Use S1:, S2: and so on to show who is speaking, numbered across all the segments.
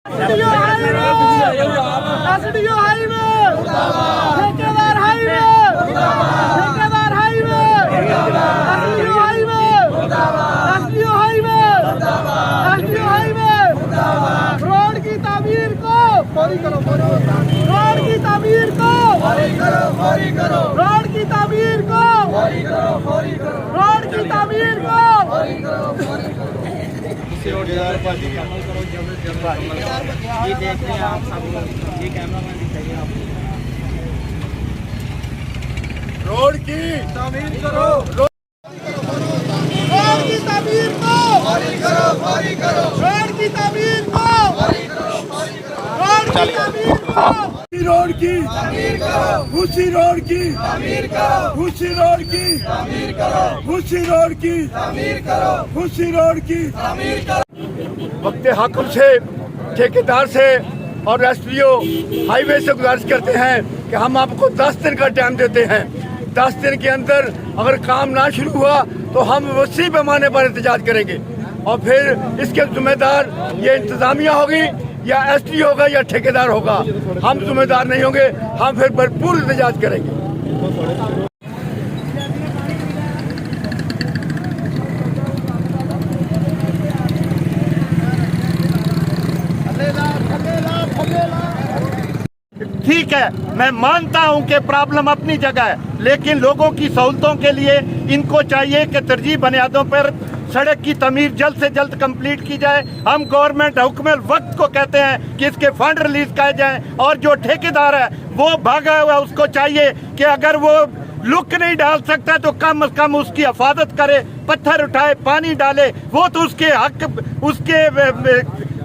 S1: SDO highway ठेकेदार highway ठेकेदार highway SDO highway SDO highway SDO highway road की तामीर को पूरी करो रोड की तामीर को पूरी करो रोड की तामीर को पूरी करो रोड की तामीर को पूरी करो
S2: ये देख रहे हैं आप सब लोग, ये कैमरामैन दिखाइए आप।
S1: रोड की तामीर करो रोड की तामीर को करो रोड की तामीर को रोड की तामीर को रोड की तामीर करो उसी रोड की तामीर करो उसी रोड की तामीर करो उसी रोड की तामीर करो उसी रोड की तामीर करो। वक्त हाकुम से ठेकेदार से और एसडीओ हाईवे से गुजारिश करते हैं कि हम आपको 10 दिन का टाइम देते हैं। 10 दिन के अंदर अगर काम ना शुरू हुआ तो हम उसी पैमाने पर एहतजाज करेंगे और फिर इसके जिम्मेदार ये इंतजामिया होगी या एसडीओ होगा या ठेकेदार होगा। हम जिम्मेदार नहीं होंगे, हम फिर भरपूर एहतजाज करेंगे।
S3: ठीक है, मैं मानता हूं कि प्रॉब्लम अपनी जगह है, लेकिन लोगों की सहूलतों के लिए इनको चाहिए कि तरजीह बुनियादों पर सड़क की तमीर जल्द से जल्द कंप्लीट की जाए। हम गवर्नमेंट हुक्म वक्त को कहते हैं कि इसके फंड रिलीज किए जाएं और जो ठेकेदार है वो भागा हुआ, उसको चाहिए कि अगर वो लुक नहीं डाल सकता तो कम से कम उसकी हिफाजत करे, पत्थर उठाए, पानी डाले, वो तो उसके हक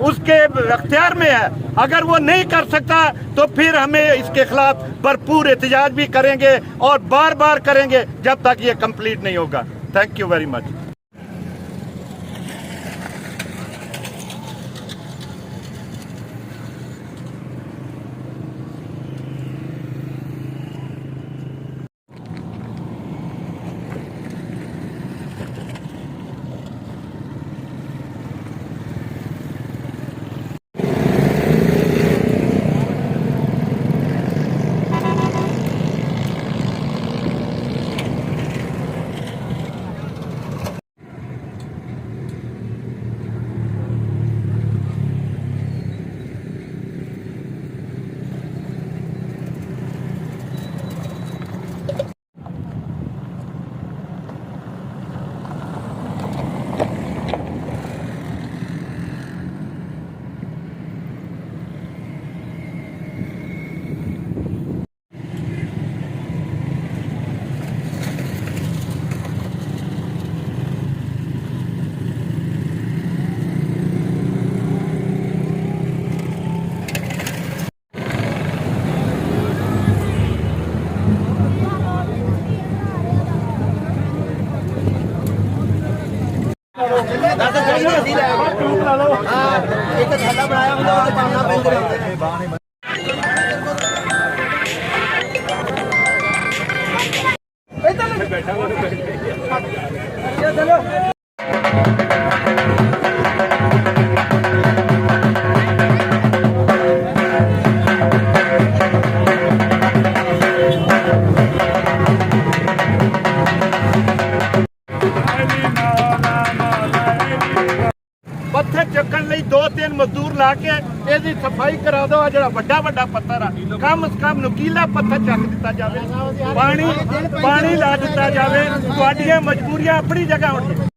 S3: उसके अख्तियार में है। अगर वो नहीं कर सकता तो फिर हमें इसके खिलाफ भरपूर एहतजाज भी करेंगे और बार बार करेंगे जब तक ये कंप्लीट नहीं होगा। Thank you very much.
S2: एक थैला बनाया होता है पाना बंद रहता है।
S3: पत्थर चुकन ਲਈ 2-3 मजदूर ला के ਇਹਦੀ सफाई करा दो। ਜਿਹੜਾ ਵੱਡਾ ਵੱਡਾ ਪੱਥਰ ਆ ਕਮ ਸੇ ਕਮ ਨੁਕੀਲਾ ਪੱਥਰ ਚੱਕ ਦਿੱਤਾ ਜਾਵੇ, ਪਾਣੀ ਲਾ ਦਿੱਤਾ ਜਾਵੇ। ਤੁਹਾਡੀਆਂ ਮਜਬੂਰੀਆਂ ਆਪਣੀ ਜਗ੍ਹਾ ਹੋਣਗੀਆਂ।